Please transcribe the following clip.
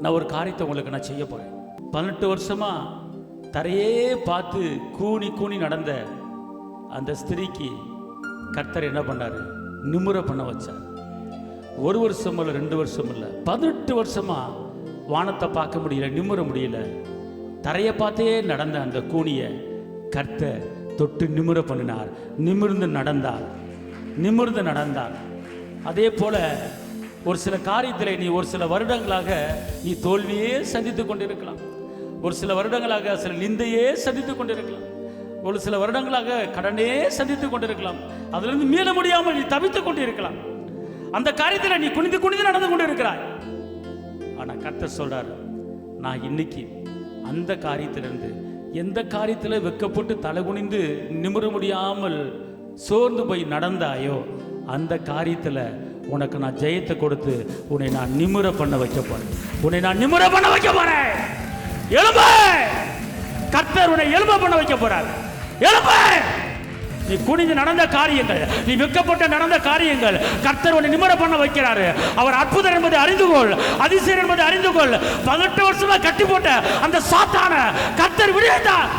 நான் ஒரு காரியத்தை உங்களுக்கு நான் செய்ய போகிறேன். 18 வருஷமா தரையே பார்த்து கூனி கூனி நடந்த அந்த ஸ்திரீக்கு கர்த்தர் என்ன பண்ணார்? நிமுற பண்ண வச்சார். 1 வருஷம் இல்லை, 2 வருஷம் இல்லை, 18 வருஷமா வானத்தை பார்க்க முடியல, நிமுற முடியல. தரையை பார்த்தே நடந்த அந்த கூனியை கர்த்தர் தொட்டு நிமுற பண்ணினார். நிமிர்ந்து நடந்தார். அதே போல ஒரு சில காரியத்தில் நீ ஒரு சில வருடங்களாக நீ தோல்வியே சந்தித்து கொண்டிருக்கலாம். ஒரு சில வருடங்களாக சில நிந்தையே சந்தித்து கொண்டிருக்கலாம். ஒரு சில வருடங்களாக கடனே சந்தித்து கொண்டிருக்கலாம். அதிலிருந்து மீள முடியாமல் நீ தவித்துக் கொண்டிருக்கலாம். அந்த காரியத்தில் நீ குனிந்து குனிந்து நடந்து கொண்டிருக்கிறாய். ஆனால் கர்த்தர் சொல்றார், நான் இன்னைக்கு அந்த காரியத்திலிருந்து, எந்த காரியத்தில் வெக்கப்பட்டு தலை குனிந்து நிமிர முடியாமல் சோர்ந்து போய் நடந்தாயோ அந்த காரியத்தில் உனக்கு நான் ஜெயத்தை கொடுத்து உன்னை நான் நிமிர பண்ண வைக்க போறேன். எழும்ப! கர்த்தர் உன்னை எழும்ப பண்ண வைக்க போறார். எழும்ப! நீ குனிந்து நடந்த காரியங்கள், நீ வெக்கப்பட்ட நடந்த காரியங்கள் கர்த்தர் உன்னை நிமிர பண்ண வைக்கிறாரு. அவர் அற்புதம் என்பதை அறிந்து கொள், அதிசயம் என்பதை அறிந்து கொள். 18 வருஷமா கட்டி போட்ட அந்த சாத்தான கர்த்தர் விடுவித்தார்.